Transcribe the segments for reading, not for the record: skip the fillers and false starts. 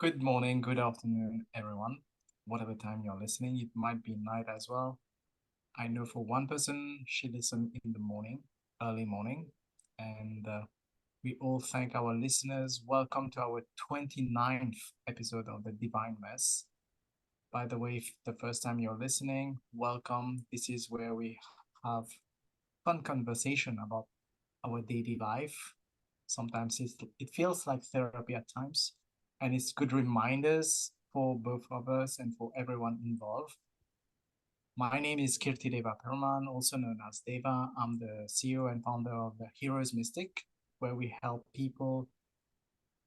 Good morning, good afternoon, everyone. Whatever time you're listening, it might be night as well. I know for one person, she listened in the morning, early morning, and we all thank our listeners. Welcome to our 29th episode of the Divine Mess. By the way, if the first time you're listening, welcome. This is where we have fun conversation about our daily life. Sometimes it feels like therapy at times, and it's good reminders for both of us and for everyone involved. My name is Kirti Deva Perman, also known as Deva. I'm the CEO and founder of the Heroes Mystic, where we help people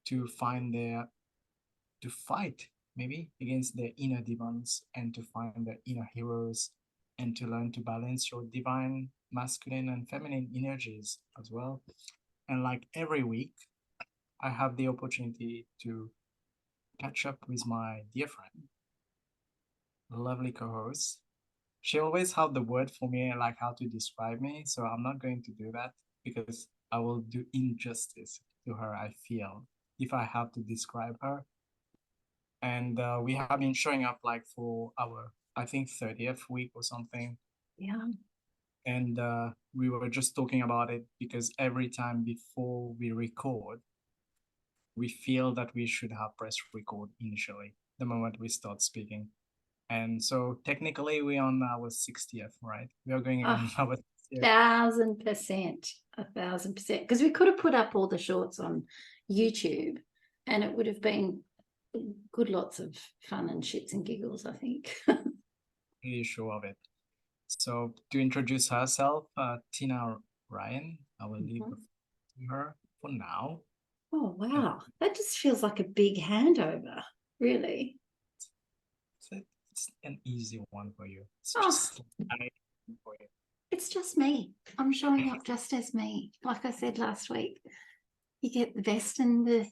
to find to fight maybe against their inner demons and to find their inner heroes and to learn to balance your divine masculine and feminine energies as well. And like every week, I have the opportunity to catch up with my dear friend, lovely co-host. She always had the word for me, like how to describe me. So I'm not going to do that because I will do injustice to her, I feel, if I have to describe her. And we have been showing up like for our, I think, 30th week or something. Yeah. And we were just talking about it because every time before we record, we feel that we should have press record initially, the moment we start speaking. And so technically we're on our 60th, right? We are going Oh, on our 60th. 1,000%. 1,000%. Because we could have put up all the shorts on YouTube and it would have been good lots of fun and shits and giggles, I think. Pretty sure of it. So to introduce herself, Tina Ryan, I will leave Mhm. it to her for now. Oh, And wow. That just feels like a big handover, really. it's an easy one for you. It's Oh, just for you. it's just me. I'm showing up just as me. Like I said last week, you get the best and the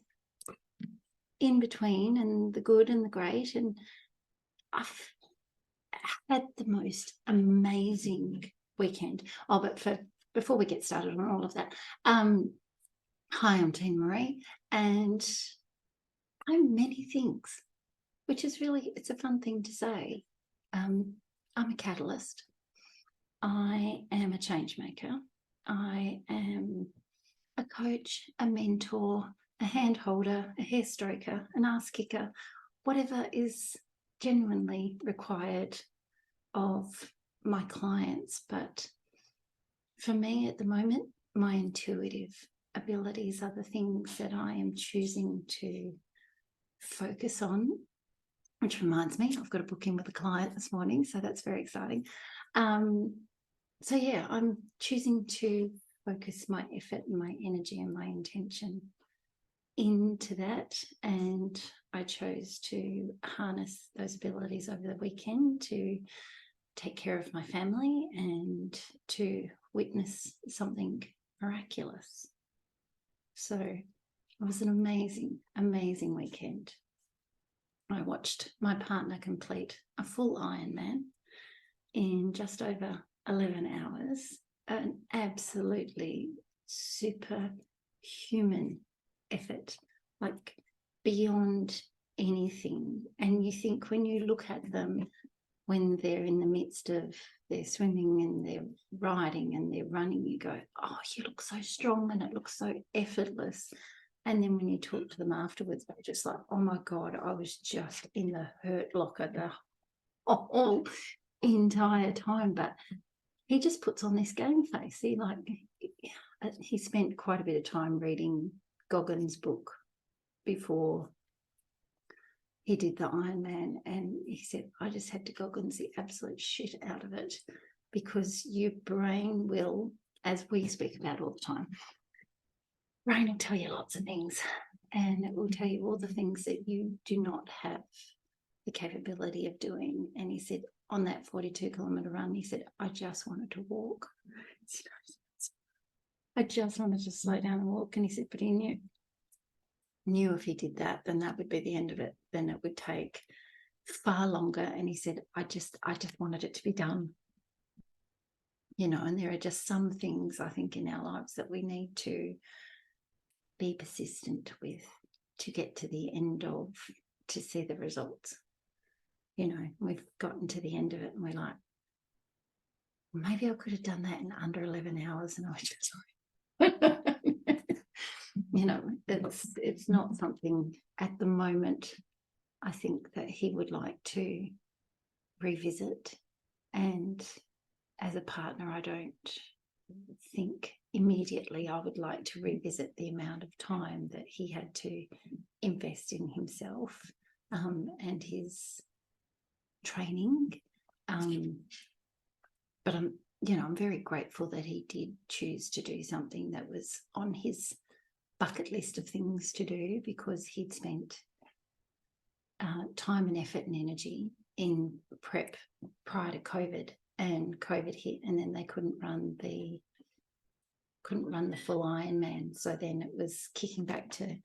in between and the good and the great. And I've had the most amazing weekend. Oh, but before we get started on all of that, hi, I'm Tina Marie, and I'm many things, which is really it's a fun thing to say. I'm a catalyst. I am a change maker. I am a coach, a mentor, a hand holder, a hair stroker, an ass kicker, whatever is genuinely required of my clients. But for me at the moment, my intuitive abilities are the things that I am choosing to focus on, which reminds me, I've got a book in with a client this morning, so that's very exciting. So yeah, I'm choosing to focus my effort and my energy and my intention into that. And I chose to harness those abilities over the weekend to take care of my family and to witness something miraculous. So it was an amazing, amazing weekend. I watched my partner complete a full Ironman in just over 11 hours, an absolutely superhuman effort, like beyond anything. And you think when you look at them, when they're in the midst of their swimming and their riding and their running, you go, oh, you look so strong and it looks so effortless. And then when you talk to them afterwards, they're just like, oh my God, I was just in the hurt locker the whole entire time. But he just puts on this game face. He spent quite a bit of time reading Goggins' book before he did the Ironman, and he said, I just had to Goggins the absolute shit out of it because your brain will, as we speak about all the time, brain will tell you lots of things, and it will tell you all the things that you do not have the capability of doing. And he said, on that 42-kilometer run, he said, I just wanted to walk. I just wanted to slow down and walk. And he said, but he knew if he did that, then that would be the end of it. Then it would take far longer. And he said, I just wanted it to be done. And there are just some things I think in our lives that we need to be persistent with to get to the end of. to see the results. You know, we've gotten to the end of it and we're like, maybe I could have done that in under 11 hours and I was just like, you know, it's not something at the moment I think that he would like to revisit. And as a partner, I don't think immediately I would like to revisit the amount of time that he had to invest in himself and his training. But I'm very grateful that he did choose to do something that was on his bucket list of things to do, because he'd spent time and effort and energy in prep prior to COVID, and COVID hit, and then they couldn't run the full Ironman. So then it was kicking back to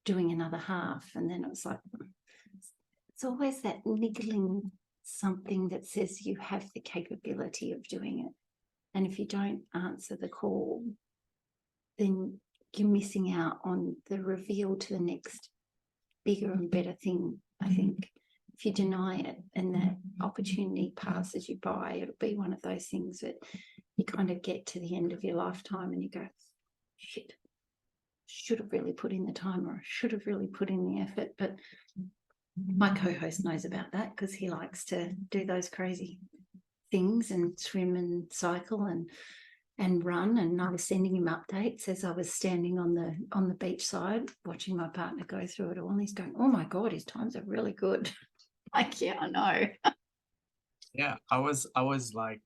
doing another half, and then it was like, it's always that niggling something that says you have the capability of doing it. And if you don't answer the call, then you're missing out on the reveal to the next bigger and better thing. I think if you deny it and that opportunity passes you by, it'll be one of those things that you kind of get to the end of your lifetime and you go, shit, should have really put in the time, or should have really put in the effort. But my co-host knows about that because he likes to do those crazy things and swim and cycle and run. And I was sending him updates as I was standing on the beach side watching my partner go through it all, and he's going, oh my God, his times are really good. Like, yeah, I know. Yeah, I was like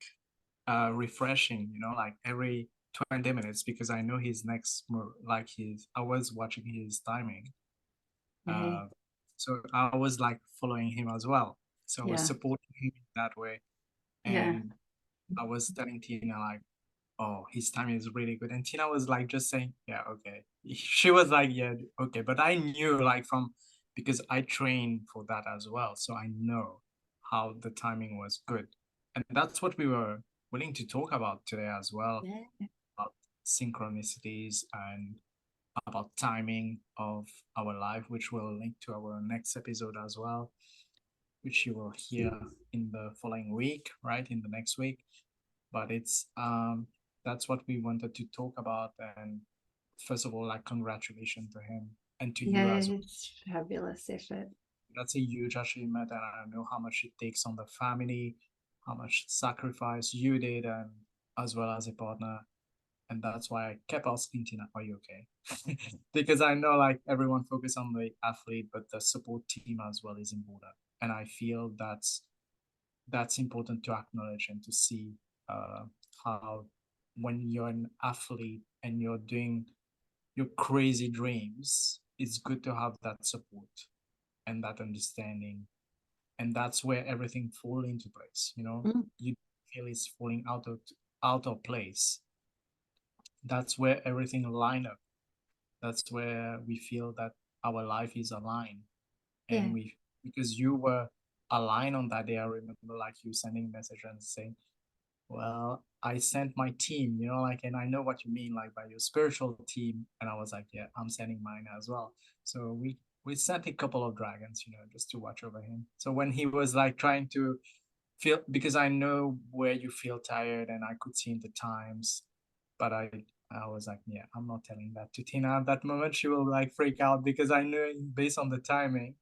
refreshing, you know, like every 20 minutes, because I know his next move, like I was watching his timing. Yeah. So I was like following him as well. So I was supporting him that way. And I was telling Tina like, oh, his timing is really good. And Tina was like just saying, yeah, okay. She was like, yeah, okay. But I knew like because I trained for that as well. So I know how the timing was good. And that's what we were willing to talk about today as well, about synchronicities and about timing of our life, which will link to our next episode as well, which you will hear in the following week, right? In the next week. But it's that's what we wanted to talk about. And first of all, like, congratulations to him and to you as well. It's fabulous effort. That's a huge achievement, and I know how much it takes on the family, how much sacrifice you did, and as well as a partner. And that's why I kept asking Tina, are you okay? Because I know like everyone focus on the athlete, but the support team as well is important. And I feel that's important to acknowledge and to see how when you're an athlete and you're doing your crazy dreams, it's good to have that support and that understanding. And that's where everything fall into place, you know. You feel it's falling out of place. That's where everything line up. That's where we feel that our life is aligned. And because you were aligned on that day, I remember like you sending message and saying, well, I sent my team, you know, like, and I know what you mean, like by your spiritual team. And I was like, yeah, I'm sending mine as well. So we sent a couple of dragons, you know, just to watch over him. So when he was like trying to feel, because I know where you feel tired and I could see in the times, but I was like, yeah, I'm not telling that to Tina at that moment. She will like freak out because I know based on the timing.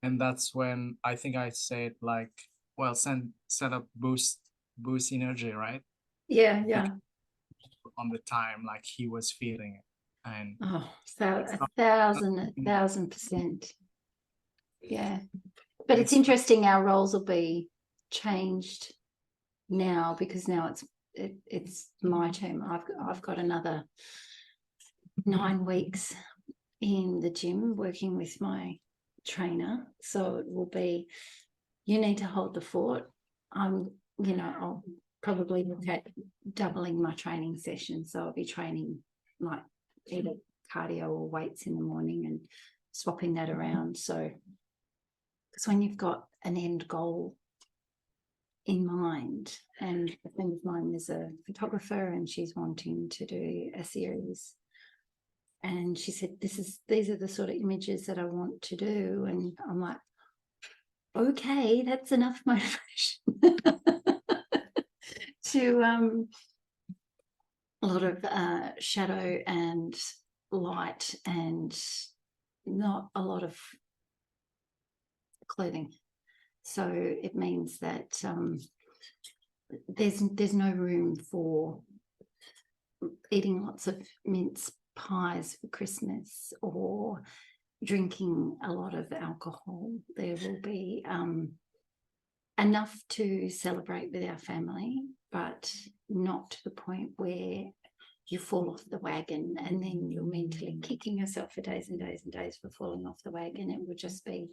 And that's when I think I said like, well, set up boost energy, right? Yeah. On the time like he was feeling it. And so 1,000%. Yeah. But it's interesting, our roles will be changed now, because now it's my term. I've got another 9 weeks in the gym working with my trainer. So it will be, you need to hold the fort. I'll probably look at doubling my training sessions. So I'll be training like either cardio or weights in the morning and swapping that around. So because when you've got an end goal in mind, and a friend of mine is a photographer and she's wanting to do a series, And she said, these are the sort of images that I want to do. And I'm like, okay, that's enough motivation to a lot of shadow and light and not a lot of clothing. So it means that there's no room for eating lots of mince pies for Christmas or drinking a lot of alcohol. There will be enough to celebrate with our family, but not to the point where you fall off the wagon and then you're mentally kicking yourself for days and days and days for falling off the wagon. It would just be,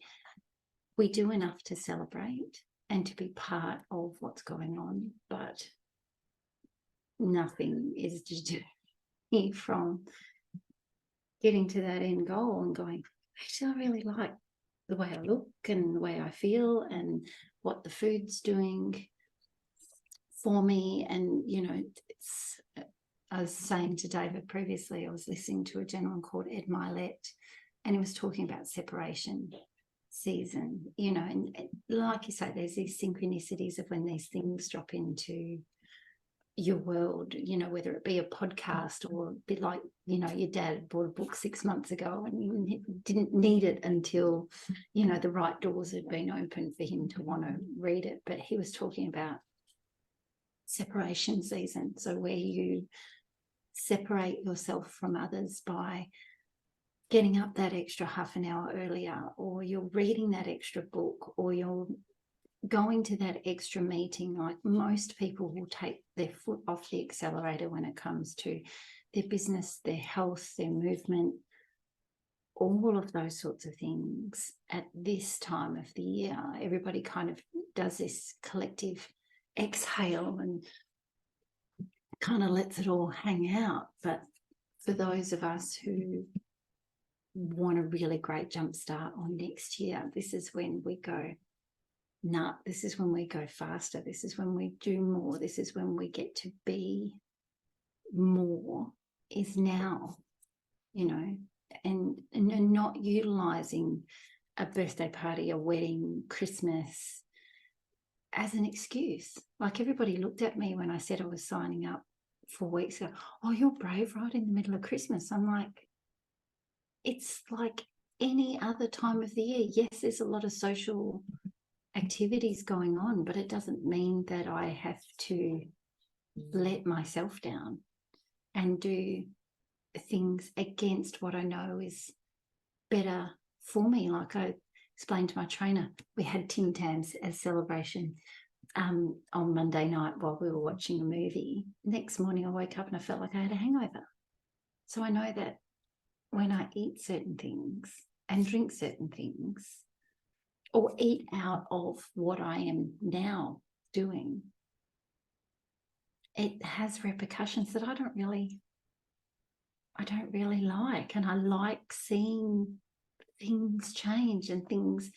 we do enough to celebrate and to be part of what's going on, but nothing is to do from getting to that end goal and going, actually, I really like the way I look and the way I feel and what the food's doing for me. And, you know, I was saying to David previously, I was listening to a gentleman called Ed Milet, and he was talking about separation season, you know, and like you say, there's these synchronicities of when these things drop into your world, you know, whether it be a podcast or a bit like, you know, your dad bought a book 6 months ago and you didn't need it until, you know, the right doors had been opened for him to want to read it. But he was talking about separation season, so where you separate yourself from others by getting up that extra half an hour earlier, or you're reading that extra book, or you're going to that extra meeting. Like, most people will take their foot off the accelerator when it comes to their business, their health, their movement, all of those sorts of things at this time of the year. Everybody kind of does this collective exhale and kind of lets it all hang out. But for those of us who want a really great jump start on next year, this is when we go, nah, this is when we go faster. This is when we do more. This is when we get to be more, is now, you know, and not utilizing a birthday party, a wedding, Christmas as an excuse. Like, everybody looked at me when I said I was signing up 4 weeks ago. Oh, you're brave right in the middle of Christmas. I'm like, it's like any other time of the year. Yes, there's a lot of social activities going on, but it doesn't mean that I have to let myself down and do things against what I know is better for me. Like I explained to my trainer, we had Tim Tams as celebration on Monday night while we were watching a movie. Next morning I woke up and I felt like I had a hangover. So I know that when I eat certain things and drink certain things, or eat out of what I am now doing, it has repercussions that I don't really like. And I like seeing things change and things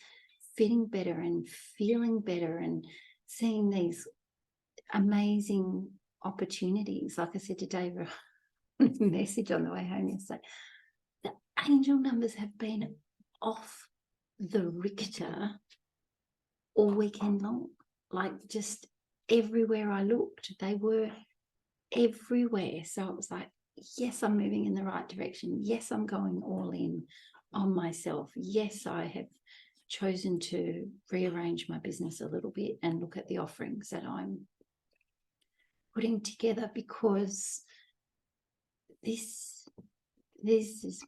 fitting better and feeling better and seeing these amazing opportunities. Like I said to David, message on the way home yesterday, the angel numbers have been off the Richter all weekend long. Like, just everywhere I looked, they were everywhere. So it was like, yes, I'm moving in the right direction. Yes, I'm going all in on myself. Yes, I have chosen to rearrange my business a little bit and look at the offerings that I'm putting together, because this is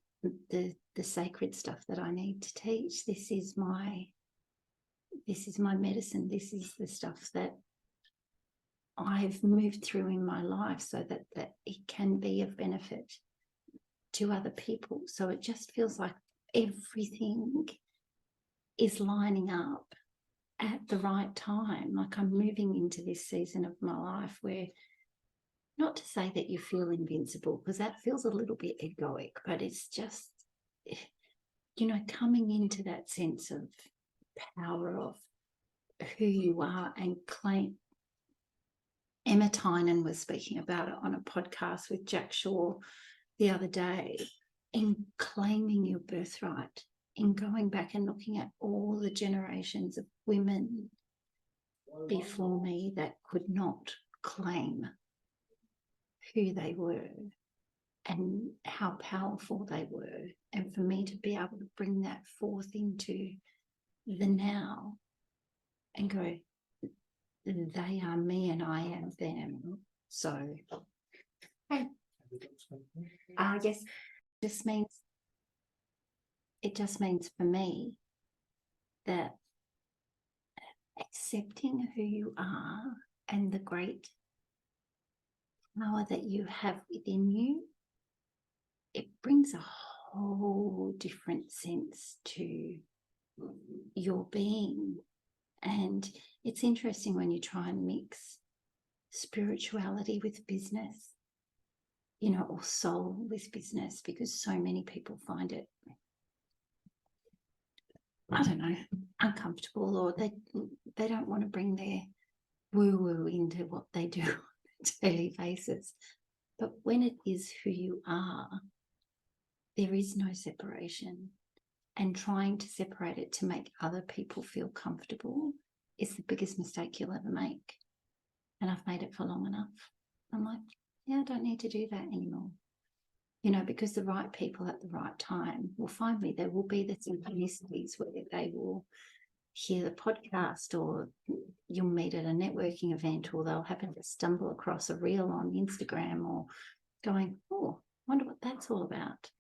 the sacred stuff that I need to teach. This is my medicine. This is the stuff that I've moved through in my life so that it can be of benefit to other people. So it just feels like everything is lining up at the right time. Like, I'm moving into this season of my life where, not to say that you feel invincible, because that feels a little bit egoic, but it's just, you know, coming into that sense of power of who you are and claim. Emma Tynan was speaking about it on a podcast with Jack Shaw the other day, in claiming your birthright, in going back and looking at all the generations of women before me that could not claim who they were and how powerful they were. And for me to be able to bring that forth into the now and go, they are me and I am them. So I guess it just means for me that accepting who you are and the great power that you have within you, it brings a whole different sense to your being. And it's interesting when you try and mix spirituality with business, you know, or soul with business, because so many people find it, I don't know, uncomfortable, or they don't want to bring their woo-woo into what they do on a daily basis. But when it is who you are, there is no separation. And trying to separate it to make other people feel comfortable is the biggest mistake you'll ever make. And I've made it for long enough. I'm like, yeah, I don't need to do that anymore. You know, because the right people at the right time will find me. There will be the synchronicities where they will hear the podcast, or you'll meet at a networking event, or they'll happen to stumble across a reel on Instagram, or going, oh, I wonder what that's all about.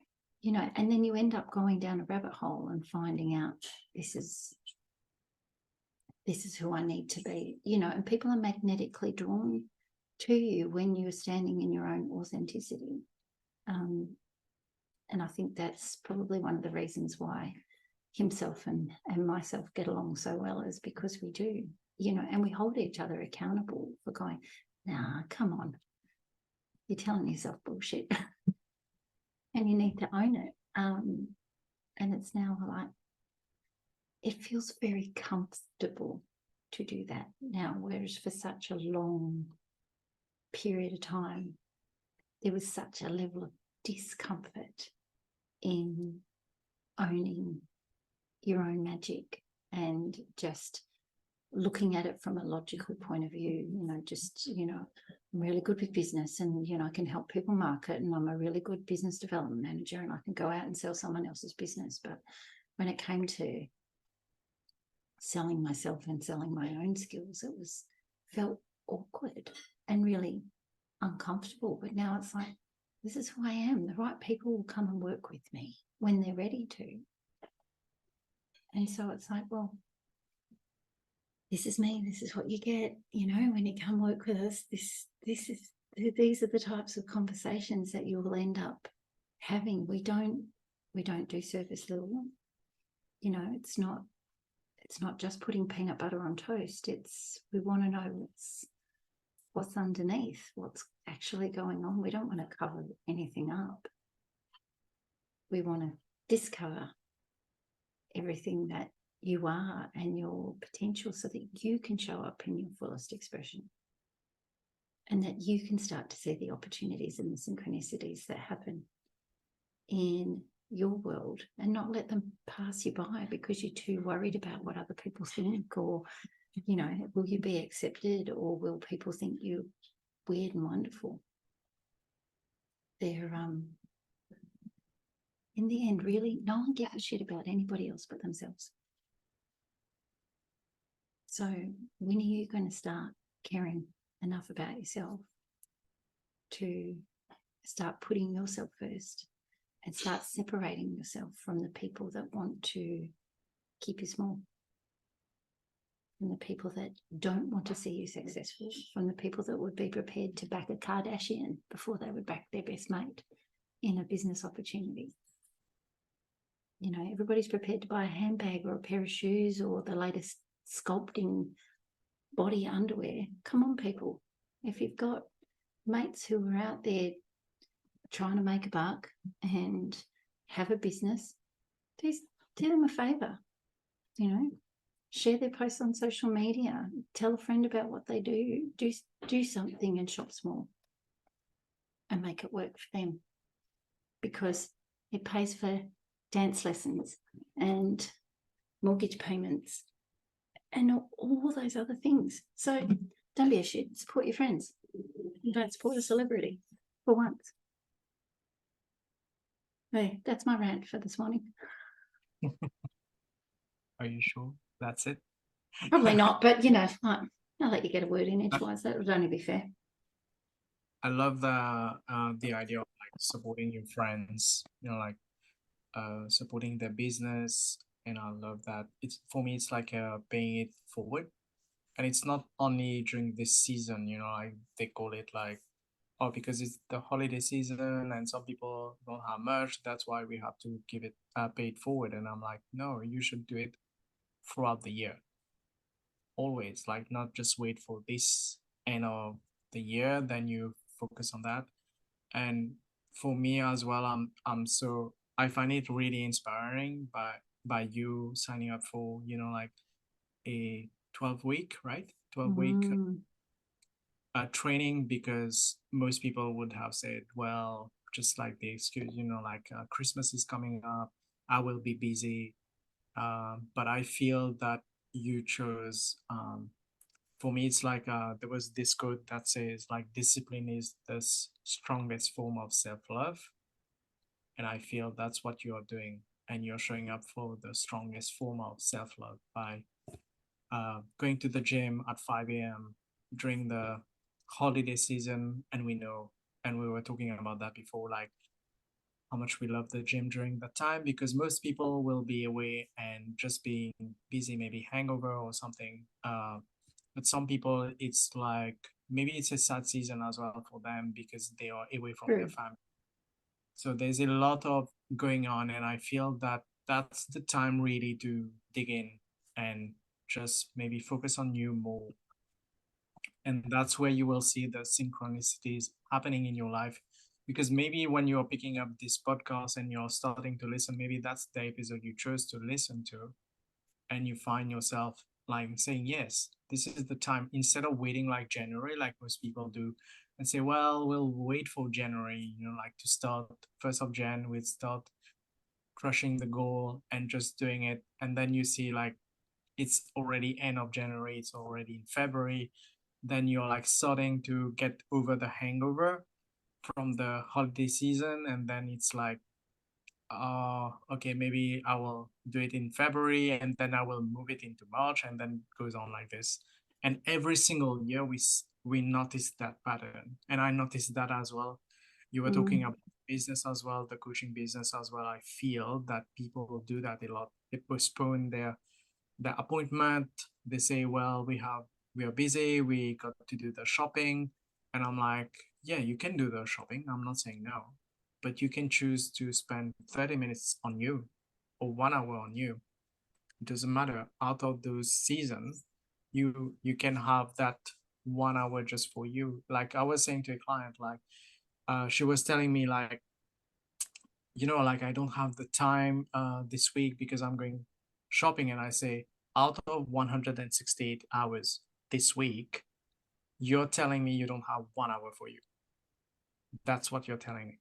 You know, and then you end up going down a rabbit hole and finding out this is who I need to be, you know, and people are magnetically drawn to you when you're standing in your own authenticity. And I think that's probably one of the reasons why himself and myself get along so well, is because we do, you know, and we hold each other accountable for going, nah, come on, you're telling yourself bullshit. And you need to own it. And it's now like, it feels very comfortable to do that now, whereas for such a long period of time, there was such a level of discomfort in owning your own magic and just looking at it from a logical point of view, you know, just, you know, I'm really good with business, and, you know, I can help people market, and I'm a really good business development manager, and I can go out and sell someone else's business. But when it came to selling myself and selling my own skills, it felt awkward and really uncomfortable. But now it's like, this is who I am. The right people will come and work with me when they're ready to. And so it's like, well, this is me, this is what you get, you know, when you come work with us. These are the types of conversations that you'll end up having. We don't do surface level, you know. It's not just putting peanut butter on toast. We want to know what's underneath, what's actually going on. We don't want to cover anything up. We want to discover everything that you are and your potential, so that you can show up in your fullest expression, and that you can start to see the opportunities and the synchronicities that happen in your world, and not let them pass you by because you're too worried about what other people think, or, you know, will you be accepted, or will people think you're weird and wonderful? They're in the end, really, no one gives a shit about anybody else but themselves. So when are you going to start caring enough about yourself to start putting yourself first, and start separating yourself from the people that want to keep you small, from the people that don't want to see you successful, from the people that would be prepared to back a Kardashian before they would back their best mate in a business opportunity? You know, everybody's prepared to buy a handbag or a pair of shoes or the latest sculpting body underwear. Come on, people. If you've got mates who are out there trying to make a buck and have a business, do them a favor, you know, share their posts on social media, tell a friend about what they do something and shop small and make it work for them. Because It pays for dance lessons and mortgage payments and all those other things. So don't be a shit. Support your friends. Don't support a celebrity for once. Hey, that's my rant for this morning. Are you sure that's it? Probably not, but you know, I'll let you get a word in edgewise. That would only be fair. I love the idea of like supporting your friends, you know, like supporting their business, and I love that. It's for me, it's like paying it forward, and it's not only during this season, you know, like they call it like, oh, because it's the holiday season and some people don't have much, that's why we have to give it pay it forward. And I'm like, no, you should do it throughout the year, always, like not just wait for this end of the year, then you focus on that. And for me as well, I find it really inspiring by you signing up for, you know, like a 12-week, right? 12-week training, because most people would have said, well, just like the excuse, you know, like Christmas is coming up, I will be busy. But I feel that you chose, for me, it's like there was this quote that says like discipline is the strongest form of self-love. And I feel that's what you're doing. And you're showing up for the strongest form of self-love by going to the gym at 5 a.m. during the holiday season. And we know, and we were talking about that before, like how much we love the gym during that time, because most people will be away and just being busy, maybe hangover or something. But some people, it's like maybe it's a sad season as well for them because they are away from their family. So there's a lot of going on, and I feel that that's the time really to dig in and just maybe focus on you more. And that's where you will see the synchronicities happening in your life. Because maybe when you're picking up this podcast and you're starting to listen, maybe that's the episode you chose to listen to, and you find yourself like saying, yes, this is the time, instead of waiting like January, like most people do, and say, well, we'll wait for January, you know, like to start 1st of Jan, we'd start crushing the goal and just doing it. And then you see like it's already end of January, it's already in February, then you're like starting to get over the hangover from the holiday season. And then it's like, okay, maybe I will do it in February and then I will move it into March, and then it goes on like this. And every single year we notice that pattern. And I noticed that as well. You were talking about business as well, the coaching business as well. I feel that people do that a lot. They postpone their appointment. They say, well, we are busy, we got to do the shopping. And I'm like, yeah, you can do the shopping, I'm not saying no, but you can choose to spend 30 minutes on you or 1 hour on you. It doesn't matter. Out of those seasons, you can have that 1 hour just for you. Like I was saying to a client, like she was telling me like, you know, like I don't have the time this week because I'm going shopping. And I say, out of 168 hours this week, you're telling me you don't have 1 hour for you. That's what you're telling me.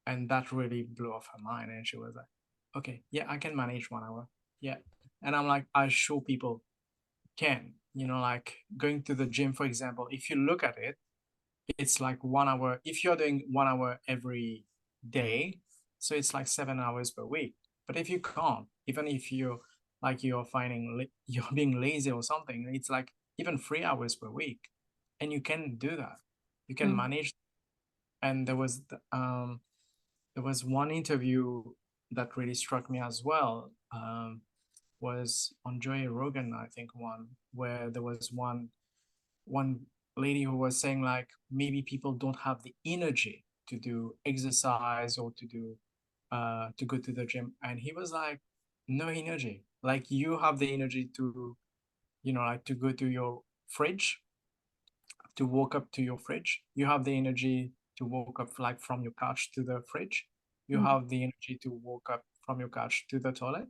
And that really blew off her mind. And she was like, okay, yeah, I can manage 1 hour. Yeah. And I'm like, I show people can, you know, like going to the gym, for example, if you look at it, it's like 1 hour. If you're doing 1 hour every day, so it's like 7 hours per week. But if you can't, even if you're like you're finding you're being lazy or something, it's like even 3 hours per week, and you can do that. You can manage. And there was one interview that really struck me as well. Was on Joey Rogan, I think, one where there was one lady who was saying like maybe people don't have the energy to do exercise or to go to the gym. And he was like, no energy. Like you have the energy to, you know, like to go to your fridge, to walk up to your fridge. You have the energy to walk up like from your couch to the fridge. You have the energy to walk up from your couch to the toilet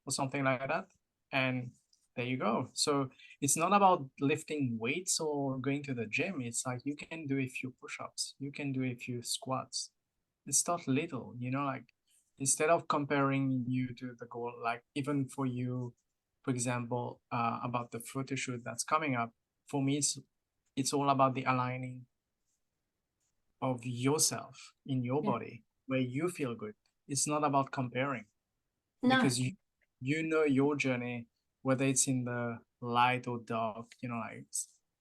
or something like that. And there you go. So it's not about lifting weights or going to the gym. It's like you can do a few push-ups, you can do a few squats. It's not little, you know, like instead of comparing you to the goal, like even for you, for example, about the photo shoot that's coming up, for me, it's all about the aligning of yourself in your Yeah. body where you feel good. It's not about comparing No, because you know your journey, whether it's in the light or dark, you know,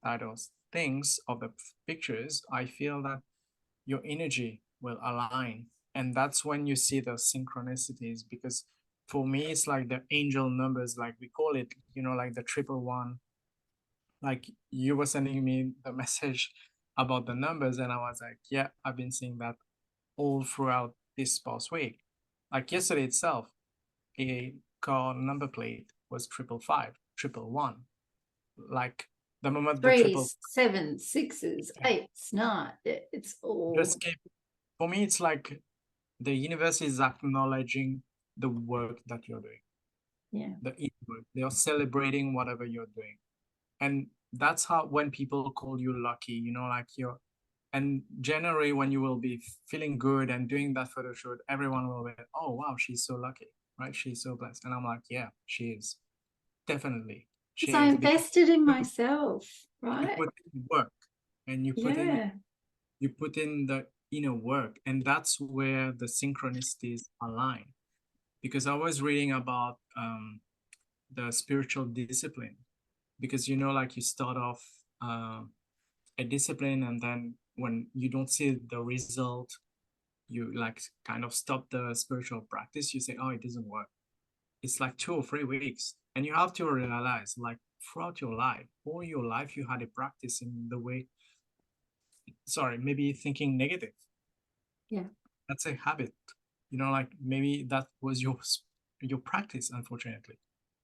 like those things of the pictures. I feel that your energy will align, and that's when you see the synchronicities. Because for me, it's like the angel numbers, like we call it, you know, like the triple one. Like you were sending me the message about the numbers, and I was like, yeah, I've been seeing that all throughout this past week. Like yesterday itself, a car number plate was 555, 111. Like the moment the triple threes, sevens, sixes, eights, nine. It's all, just came, for me, it's like the universe is acknowledging the work that you're doing, yeah. the inner work. They are celebrating whatever you're doing. And that's how, when people call you lucky, you know, like you're, and generally when you will be feeling good and doing that photo shoot, everyone will be, oh, wow, she's so lucky, right? She's so blessed. And I'm like, yeah, she is. Definitely. She Because I is. Because invested in myself, you right? put in work and Yeah. you put in the inner work, and that's where the synchronicities align. Because I was reading about the spiritual discipline, because you know, like you start off uh, a discipline, and then when you don't see the result, you like kind of stop the spiritual practice. You say, oh, it doesn't work. It's like 2 or 3 weeks, and you have to realize, like throughout your life, all your life, you had a practice in the way, sorry, maybe thinking negative. Yeah. That's a habit, you know, like maybe that was your practice, unfortunately.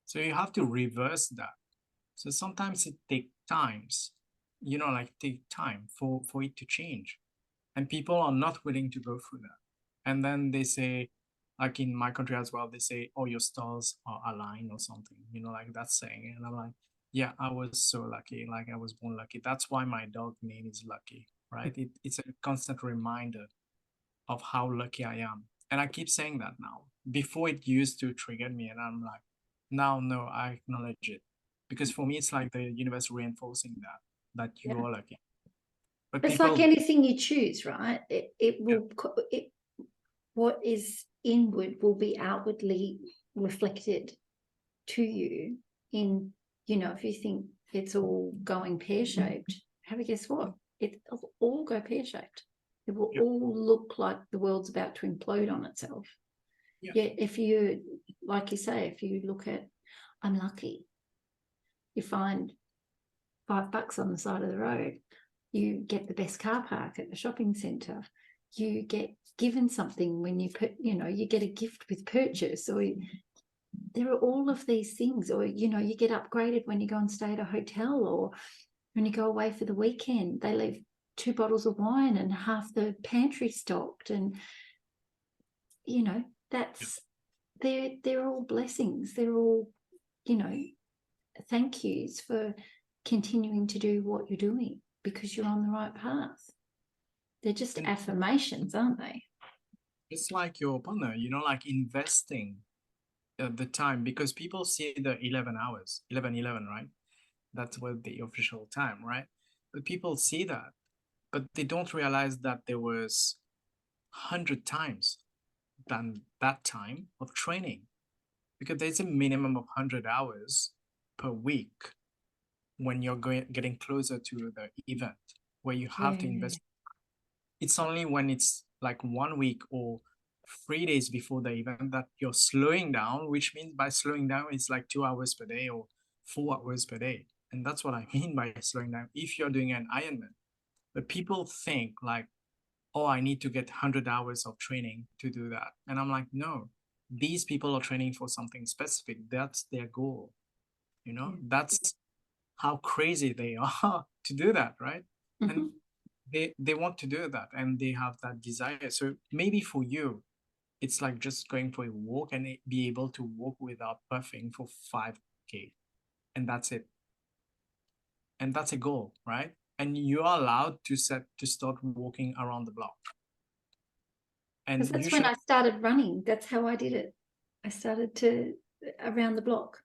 So you have to reverse that. So sometimes it take times, you know, like take time for it to change, and people are not willing to go through that. And then they say, like in my country as well, they say, oh, your stars are aligned or something, you know, like that saying. And I'm like, yeah, I was so lucky, like I was born lucky. That's why my dog name is Lucky, right? It's a constant reminder of how lucky I am. And I keep saying that now. Before, it used to trigger me, and I'm like, now, no, I acknowledge it. Because for me, it's like the universe reinforcing that you Yeah. are lucky. But It's like people, anything you choose, right? It yeah, will, what is inward will be outwardly reflected to you in, if you think it's all going pear-shaped, have a guess what? It'll all go pear-shaped. It will yeah, all look like the world's about to implode on itself. yeah, Yet if you, like you say, if you look at, I'm lucky, you find $5 on the side of the road, you get the best car park at the shopping centre, you get given something when you put, you get a gift with purchase, or there are all of these things, or you get upgraded when you go and stay at a hotel, or when you go away for the weekend, they leave 2 bottles of wine and half the pantry stocked, and yeah. that's, they're all blessings, they're all, you know thank yous for continuing to do what you're doing, because you're on the right path. They're just And affirmations, aren't they? it's like your partner, you know, like investing the time, because people see the 11 hours, 11:11, right? That's what the official time, right? But people see that, but they don't realize that there was 100 times than that time of training, because there's a minimum of 100 hours per week when you're getting closer to the event, where you have to Yeah, invest. It's only when it's like 1 week or 3 days before the event that you're slowing down, which means by slowing down, it's like 2 hours per day or 4 hours per day. And that's what I mean by slowing down. If you're doing an Ironman, but people think like, oh, I need to get 100 hours of training to do that. And I'm like, no, these people are training for something specific. That's their goal. You know, yeah. that's how crazy they are to do that, right? And Mm-hmm. they want to do that, and they have that desire. So maybe for you, it's like just going for a walk and be able to walk without puffing for 5K, and that's it. And that's a goal, right? And you are allowed to start walking around the block. And Because that's you when should, I started running. That's how I did it. I started to around the block.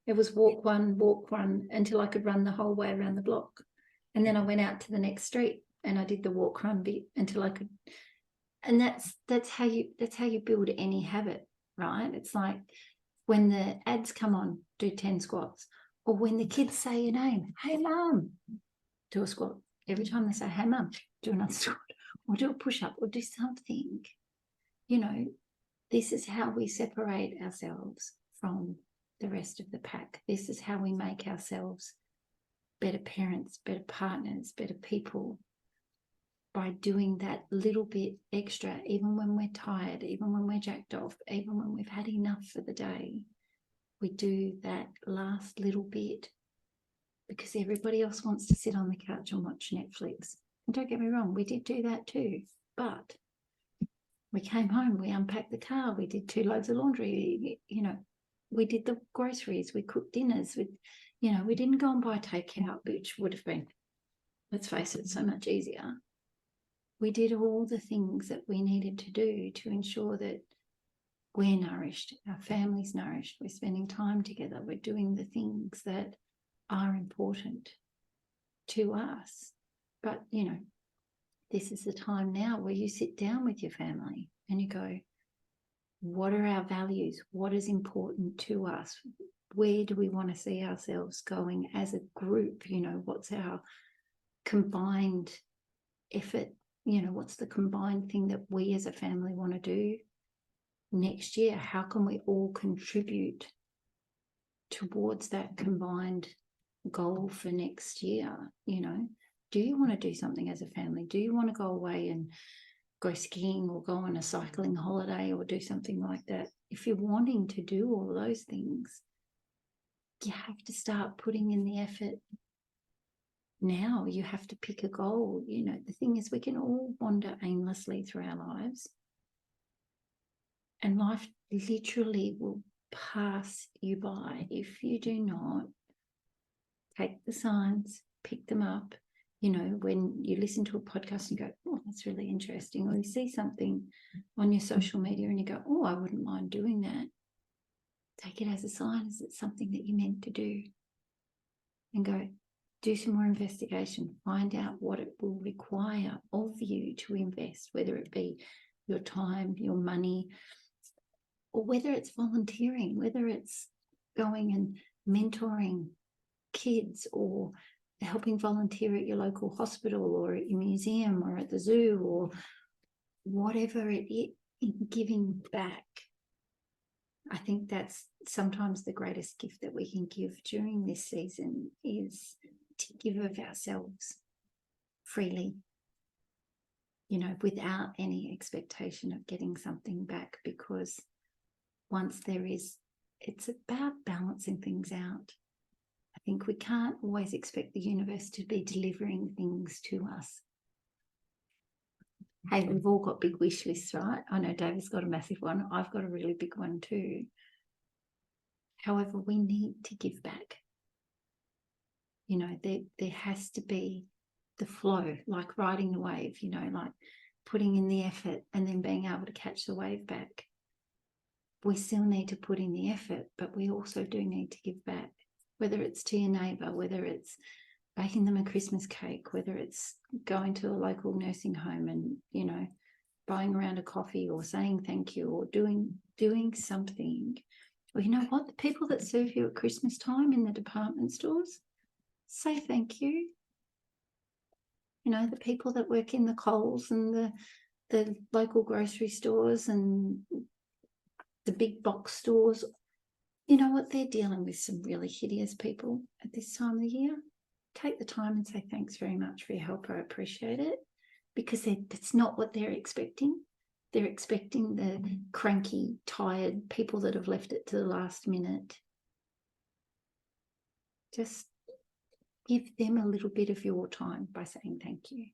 It was walk one until I could run the whole way around the block. And then I went out to the next street and I did the walk run bit until I could. And that's how you build any habit, right? It's like when the ads come on, do 10 squats. Or when the kids say your name, hey mum, do a squat. Every time they say, hey mum, do another squat. Or do a push-up or do something. You know, this is how we separate ourselves from the rest of the pack. This is how we make ourselves better parents, better partners, better people, by doing that little bit extra, even when we're tired, even when we're jacked off, even when we've had enough for the day. We do that last little bit because everybody else wants to sit on the couch and watch Netflix. And don't get me wrong, we did do that too, but we came home, we unpacked the car, we did 2 loads of laundry, you know, we did the groceries, we cooked dinners, we didn't go and buy takeout, which would have been, let's face it, so much easier. We did all the things that we needed to do to ensure that we're nourished, our family's nourished, we're spending time together, we're doing the things that are important to us. But, this is the time now where you sit down with your family and you go, what are our values? What is important to us? Where do we want to see ourselves going as a group? What's our combined effort? What's the combined thing that we as a family want to do next year? How can we all contribute towards that combined goal for next year? Do you want to do something as a family? Do you want to go away and go skiing or go on a cycling holiday or do something like that? If you're wanting to do all those things, you have to start putting in the effort now. You have to pick a goal. The thing is, we can all wander aimlessly through our lives, and life literally will pass you by if you do not take the signs, pick them up. When you listen to a podcast and go, oh, that's really interesting, or you see something on your social media and you go, oh, I wouldn't mind doing that. Take it as a sign. Is it something that you meant to do? And go, do some more investigation. Find out what it will require of you to invest, whether it be your time, your money, or whether it's volunteering, whether it's going and mentoring kids or helping volunteer at your local hospital or at your museum or at the zoo or whatever it is, giving back. I think that's sometimes the greatest gift that we can give during this season, is to give of ourselves freely, without any expectation of getting something back, because once there is, it's about balancing things out. I think we can't always expect the universe to be delivering things to us. Hey, we've all got big wish lists, right? I know David's got a massive one. I've got a really big one too. However, we need to give back. There has to be the flow, like riding the wave, like putting in the effort and then being able to catch the wave back. We still need to put in the effort, but we also do need to give back, whether it's to your neighbour, whether it's baking them a Christmas cake, whether it's going to a local nursing home and, buying around a coffee or saying thank you or doing something. Well, you know what? The people that serve you at Christmas time in the department stores, say thank you. The people that work in the Coles and the local grocery stores and the big box stores, you know what? They're dealing with some really hideous people at this time of the year. Take the time and say thanks very much for your help. I appreciate it, because it's not what they're expecting. They're expecting the cranky, tired people that have left it to the last minute. Just give them a little bit of your time by saying thank you,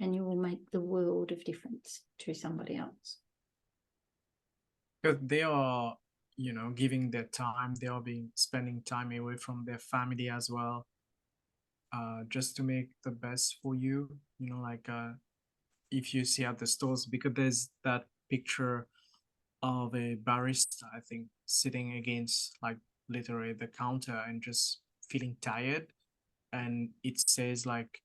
and you will make the world of difference to somebody else. Because they are, giving their time, they are spending time away from their family as well, just to make the best for you. if you see at the stores, because there's that picture of a barista, I think, sitting against like literally the counter and just feeling tired. And it says like,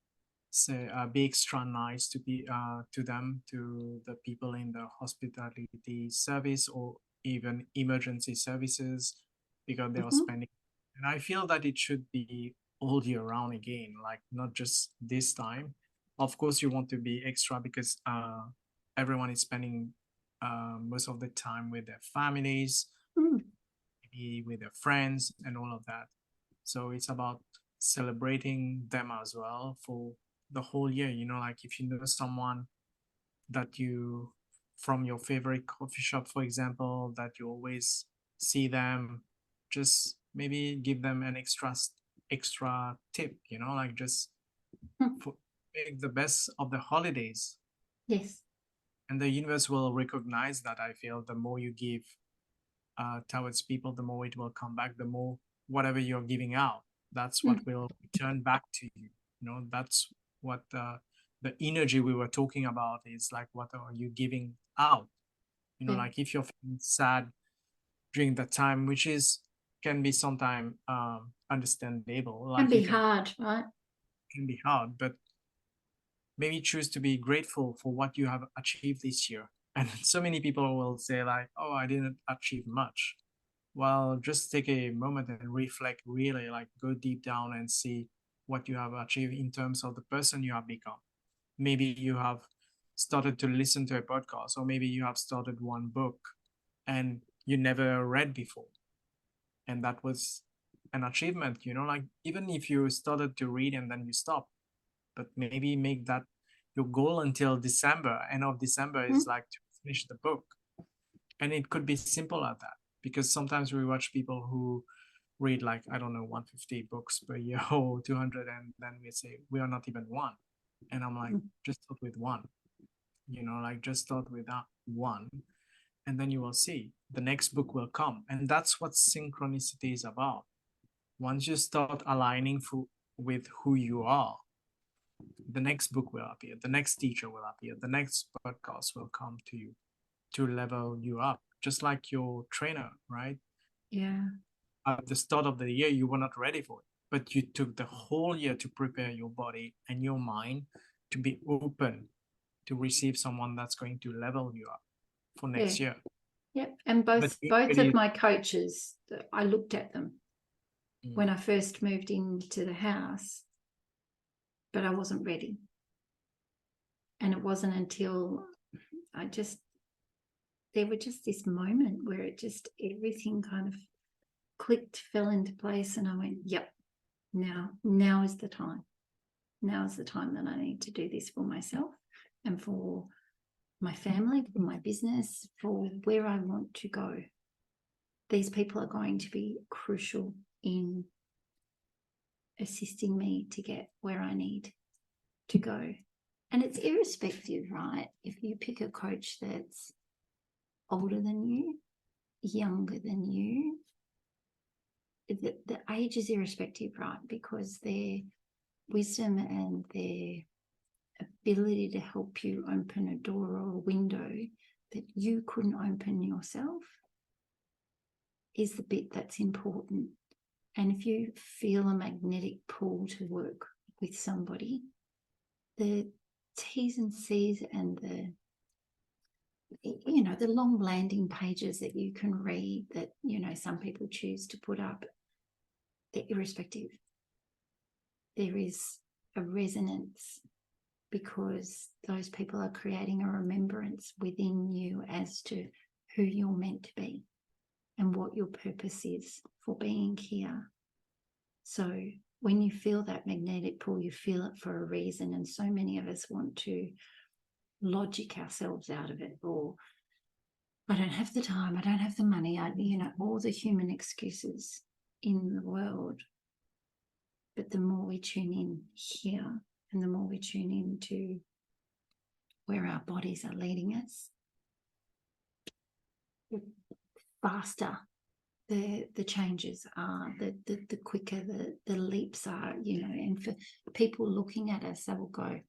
say, be extra nice to be to them, to the people in the hospitality service or even emergency services, because they are Mhm. spending. And I feel that it should be all year round again, like not just this time. Of course, you want to be extra because everyone is spending most of the time with their families, Mm. maybe with their friends, and all of that. So it's about celebrating them as well for the whole year. You know, like if you know someone that you from your favorite coffee shop, for example, that you always see them, just maybe give them an extra tip, you know, like just Mm. for, make the best of the holidays. Yes. And the universe will recognize that. I feel the more you give towards people, the more it will come back, the more whatever you're giving out, that's what Mm. will return back to you. You know, that's what the energy we were talking about is like, what are you giving out? You know, Yeah. like if you're feeling sad during that time, which is can be sometimes understandable, Can like you be hard, right? can be hard, but maybe choose to be grateful for what you have achieved this year. And so many people will say like, oh, I didn't achieve much. Well, just take a moment and reflect, really like go deep down and see what you have achieved in terms of the person you have become. Maybe you have started to listen to a podcast, or maybe you have started one book and you never read before. And that was an achievement, you know, like even if you started to read and then you stop, but maybe make that your goal until December. End of December Mm. is like to finish the book. And it could be simple at that, because sometimes we watch people who read like, I don't know, 150 books per year or 200, and then we say we are not even one. And I'm like, Mm. just start with one, you know, like just start with that one, and then you will see the next book will come. And that's what synchronicity is about. Once you start aligning with who you are, the next book will appear, the next teacher will appear, the next podcast will come to you to level you up, just like your trainer, right? Yeah. At the start of the year, you were not ready for it, but you took the whole year to prepare your body and your mind to be open to receive someone that's going to level you up for Yeah. next year. Yep. And But both usually, of my coaches, I looked at them when mm, I first moved into the house, but I wasn't ready. And it wasn't until there were just this moment where it just, everything kind of clicked, fell into place. And I went, yep, now is the time. Now is the time that I need to do this for myself and for my family, for my business, for where I want to go. These people are going to be crucial in assisting me to get where I need to go. And it's irrespective, right? If you pick a coach that's older than you, younger than you, the age is irrespective, right? Because their wisdom and their ability to help you open a door or a window that you couldn't open yourself is the bit that's important. And if you feel a magnetic pull to work with somebody, the T's and C's and the long landing pages that you can read that, some people choose to put up, they're irrespective. There is a resonance because those people are creating a remembrance within you as to who you're meant to be and what your purpose is for being here. So when you feel that magnetic pull, you feel it for a reason. And so many of us want to logic ourselves out of it, or I don't have the time, I don't have the money, all the human excuses in the world. But the more we tune in here and the more we tune in to where our bodies are leading us, the faster the changes are, the quicker the leaps are, and for people looking at us, they will go,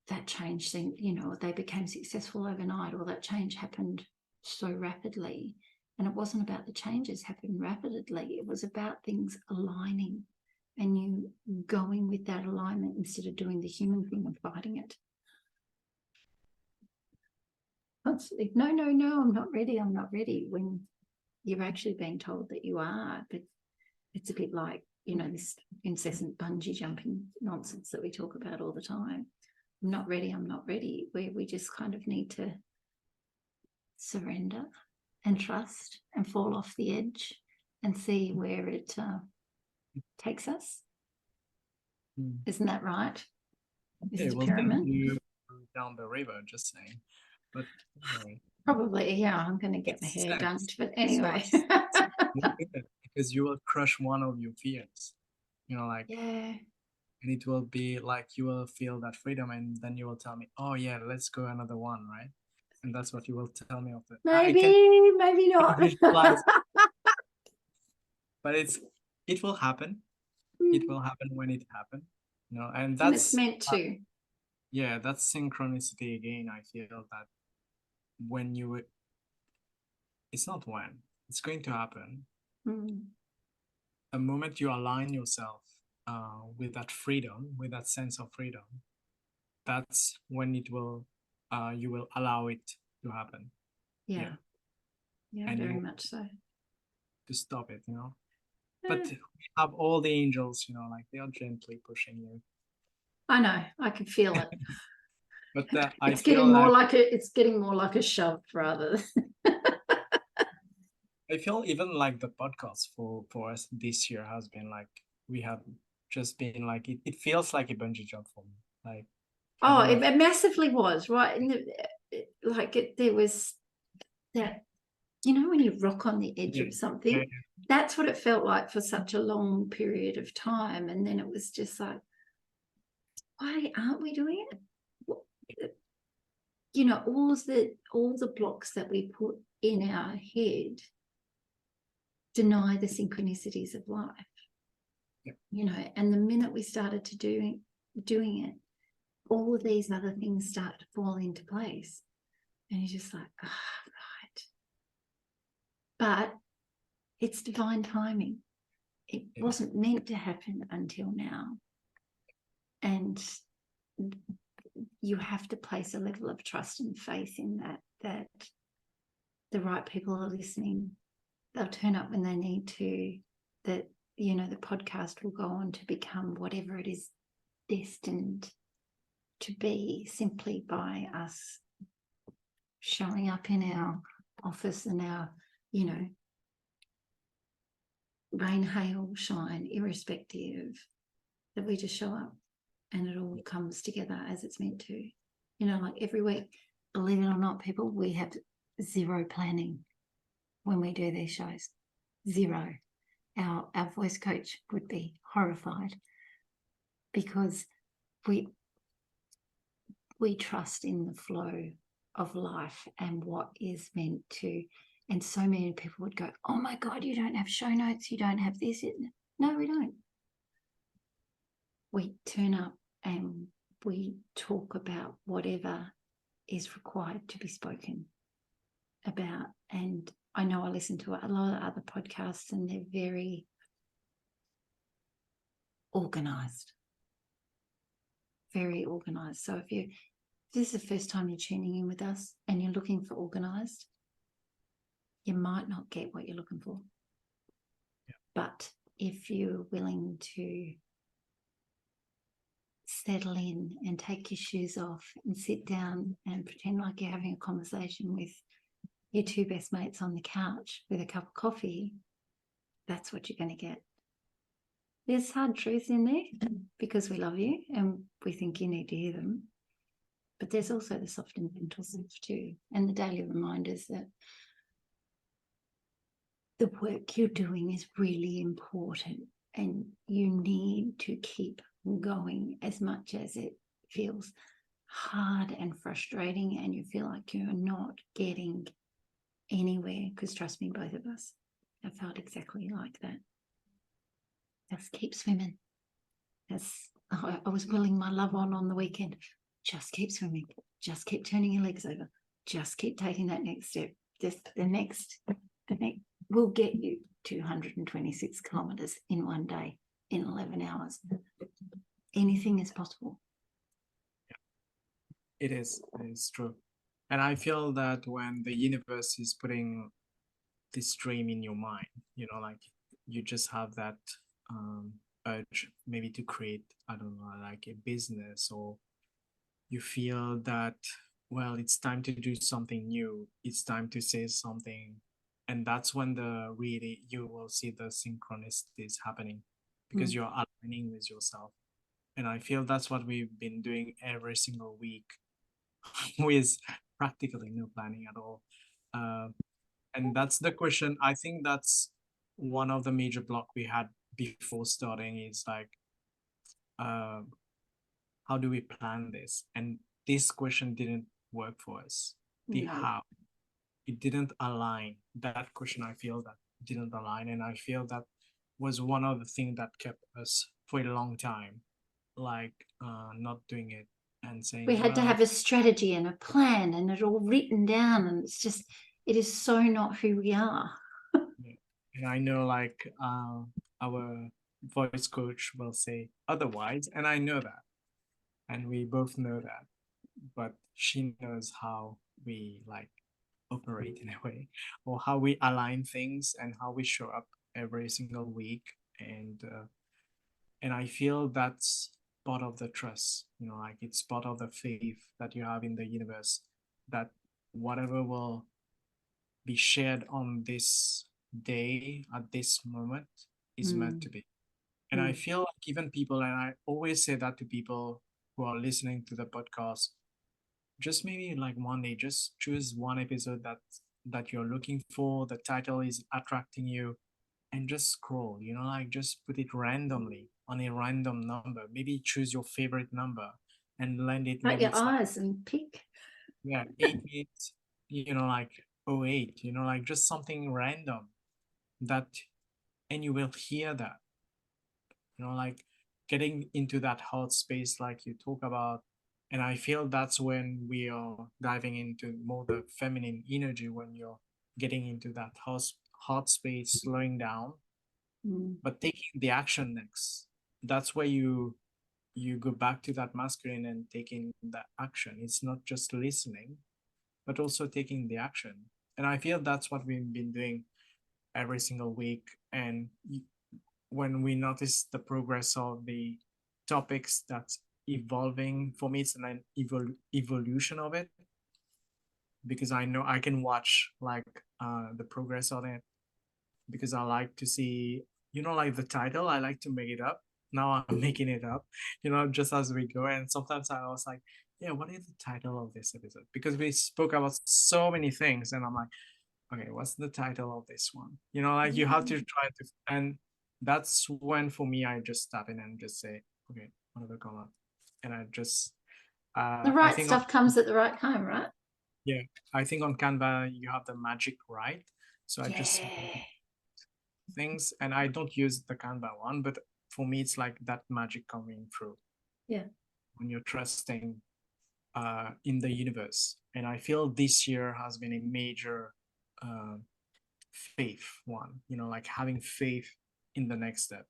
that change seemed, you know, they became successful overnight, or that change happened so rapidly. And it wasn't about the changes happening rapidly. It was about things aligning and you going with that alignment instead of doing the human thing and fighting it. Constantly, no, I'm not ready. I'm not ready. When you're actually being told that you are, but it's a bit like, you know, this incessant bungee jumping nonsense that we talk about all the time. I'm not ready. I'm not ready. We just kind of need to surrender and trust and fall off the edge and see where it takes us. Isn't that right? Is it a pyramid? You down the river, just saying. But anyway. Probably, yeah, I'm going to get my hair done. But anyway. Because you will crush one of your fears. You know, like, yeah. And it will be like you will feel that freedom, and then you will tell me, oh yeah, let's go another one, right? And that's what you will tell me of it. Maybe not. But it will happen. It will happen when it happens, you know, and that's it's meant to. Yeah, that's synchronicity again. I feel that when you, it's not when, it's going to happen. The moment you align yourself with that freedom, with that sense of freedom, that's when it will, you will allow it to happen. Yeah, and very much so. To stop it, you know. But we have all the angels, you know, like they are gently pushing you. I know, I can feel it. But it's getting more like a shove rather. I feel even like the podcast for us this year has been like, we have just been like, it feels like a bungee jump for me. Like, it massively was, right? And there was that, you know, when you rock on the edge of something, that's what it felt like for such a long period of time. And then it was just like, why aren't we doing it? You know, all the blocks that we put in our head deny the synchronicities of life. You know, and the minute we started to doing it, all of these other things start to fall into place. And you're just like, right. But it's divine timing. It wasn't meant to happen until now. And you have to place a level of trust and faith in that the right people are listening. They'll turn up when they need to, that, you know, the podcast will go on to become whatever it is destined to be, simply by us showing up in our office and our, you know, rain, hail, shine, irrespective, that we just show up and it all comes together as it's meant to. You know, like every week, believe it or not, people, we have zero planning when we do these shows. Zero. Our voice coach would be horrified because we trust in the flow of life and what is meant to. And so many people would go, oh my God, you don't have show notes, you don't have this. No, we don't. We turn up and we talk about whatever is required to be spoken about. And I know I listen to a lot of other podcasts and they're very organized. Very organized. So if this is the first time you're tuning in with us and you're looking for organized, you might not get what you're looking for. Yeah. But if you're willing to settle in and take your shoes off and sit down and pretend like you're having a conversation with your two best mates on the couch with a cup of coffee, that's what you're going to get. There's hard truths in there because we love you and we think you need to hear them. But there's also the soft and gentle stuff too, and the daily reminders that the work you're doing is really important and you need to keep going, as much as it feels hard and frustrating and you feel like you're not getting anywhere. Because trust me, both of us have felt exactly like that. Just keep swimming. I was willing my love on the weekend. just keep swimming, just keep turning your legs over, just keep taking that next step. Just the next will get you 226 kilometers in one day, in 11 hours. Anything is possible. It is true. And I feel that when the universe is putting this dream in your mind, like you just have that urge maybe to create, I don't know, like a business, or you feel that, well, it's time to do something new, it's time to say something. And that's when you will see the synchronicities happening, because you're aligning with yourself. And I feel that's what we've been doing every single week with practically no planning at all. And that's the question. I think that's one of the major block we had before starting, is like, uh, how do we plan this? And this question didn't work for us. The No. how, it didn't align. That question, I feel that didn't align. And I feel that was one of the things that kept us for a long time, like not doing it and saying, We had to well, have a strategy and a plan and it all written down, and it's just, it is so not who we are. yeah. And I know, like, our voice coach will say otherwise, and I know that, and we both know that, but she knows how we like operate in a way, or how we align things and how we show up every single week. And I feel that's part of the trust, like it's part of the faith that you have in the universe, that whatever will be shared on this day at this moment is meant to be. And I feel like even people, and I always say that to people who are listening to the podcast, just maybe like one day, just choose one episode that you're looking for, the title is attracting you, and just scroll, like just put it randomly on a random number. Maybe choose your favorite number and land it. Cut Maybe your it's like, eyes and pick. yeah, 88, like 08, like just something random that, and you will hear that, like getting into that heart space like you talk about. And I feel that's when we are diving into more the feminine energy, when you're getting into that heart space, slowing down, but taking the action next. That's where you go back to that masculine and taking that action. It's not just listening, but also taking the action. And I feel that's what we've been doing every single week. And when we notice the progress of the topics that's evolving, for me, it's an evolution of it, because I know I can watch like the progress on it, because I like to see, like the title, I like to make it up. Now I'm making it up, just as we go. And sometimes I was like, yeah, what is the title of this episode? Because we spoke about so many things, and I'm like, okay, what's the title of this one? Like you have to try to, and that's when for me, I just step in and just say, okay, whatever come up. And I just, The I right think stuff comes at the right time, right? yeah, I think on Canva, you have the magic right. So I just Yeah. things, and I don't use the Canva one, but for me, it's like that magic coming through. Yeah. When you're trusting in the universe. And I feel this year has been a major uh, faith one, like having faith in the next step,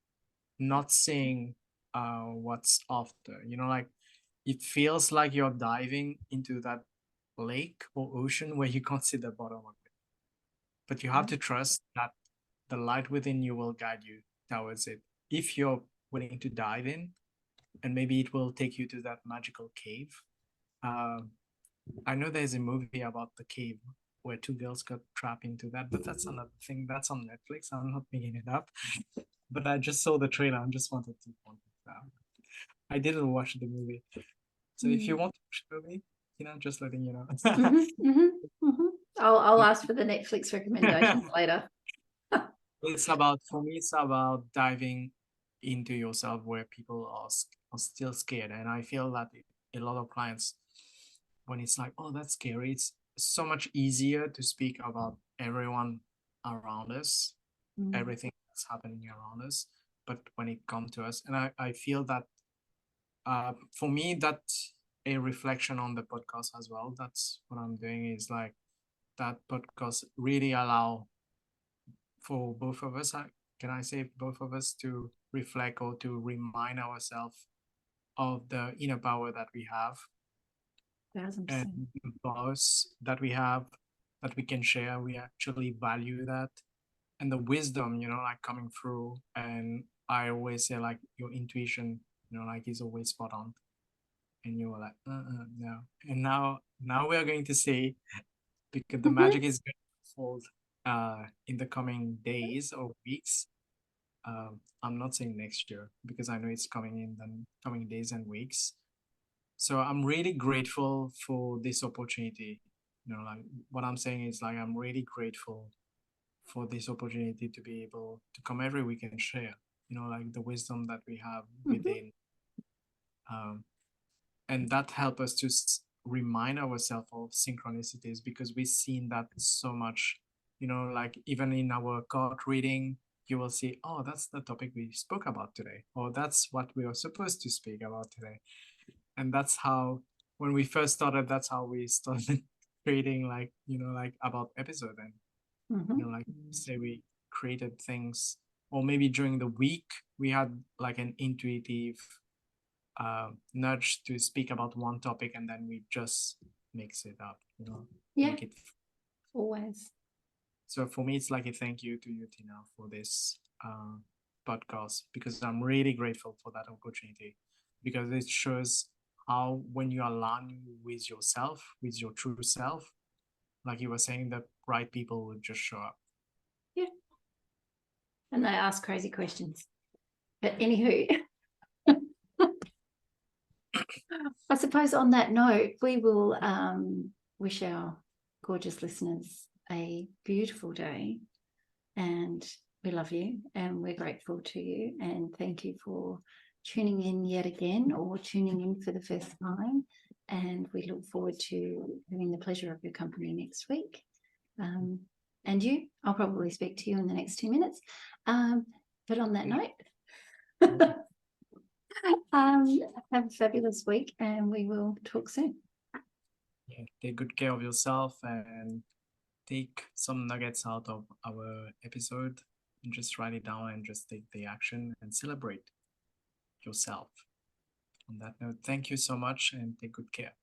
not seeing what's after, like it feels like you're diving into that lake or ocean where you can't see the bottom of it. But you have to trust that the light within you will guide you towards it. If you're willing to dive in, and maybe it will take you to that magical cave. I know there's a movie about the cave where two girls got trapped into that, but that's another thing. That's on Netflix. I'm not making it up. But I just saw the trailer. I just wanted to point it out. I didn't watch the movie. So if you want to watch the movie, just letting you know. I'll ask for the Netflix recommendations later. For me, it's about diving into yourself where people are still scared. And I feel that a lot of clients, when it's like, oh, that's scary, it's so much easier to speak about everyone around us, everything that's happening around us. But when it comes to us, and I feel that for me, that a reflection on the podcast as well. That's what I'm doing, is like that podcast really allow for both of us, can I say both of us, to reflect or to remind ourselves of the inner power that we have 1000%. and the powers that we have that we can share. We actually value that, and the wisdom, like coming through. And I always say, like, your intuition, like, is always spot on. And you were like, no. And now we are going to see, because the magic is going to unfold in the coming days or weeks. I'm not saying next year, because I know it's coming in the coming days and weeks. So I'm really grateful for this opportunity. Like, what I'm saying is, like, I'm really grateful for this opportunity to be able to come every week and share, like, the wisdom that we have within. And that help us to remind ourselves of synchronicities, because we've seen that so much, like, even in our card reading, you will see, oh, that's the topic we spoke about today, or that's what we are supposed to speak about today. And that's how, when we first started, that's how we started creating, like, like, about episode. And like, say, we created things, or maybe during the week we had like an intuitive nudge to speak about one topic, and then we just mix it up, Yeah, make it. always. So for me, it's like a thank you to you, Tina, for this podcast, because I'm really grateful for that opportunity, because it shows how, when you align with yourself, with your true self, like you were saying, the right people will just show up. Yeah. And they ask crazy questions. But anywho, I suppose on that note, we will wish our gorgeous listeners a beautiful day, and we love you and we're grateful to you, and thank you for tuning in yet again, or tuning in for the first time, and we look forward to having the pleasure of your company next week. And I'll probably speak to you in the next 2 minutes, but on that note, have a fabulous week, and we will talk soon. Yeah, take good care of yourself, and take some nuggets out of our episode, and just write it down, and just take the action and celebrate yourself. On that note, thank you so much, and take good care.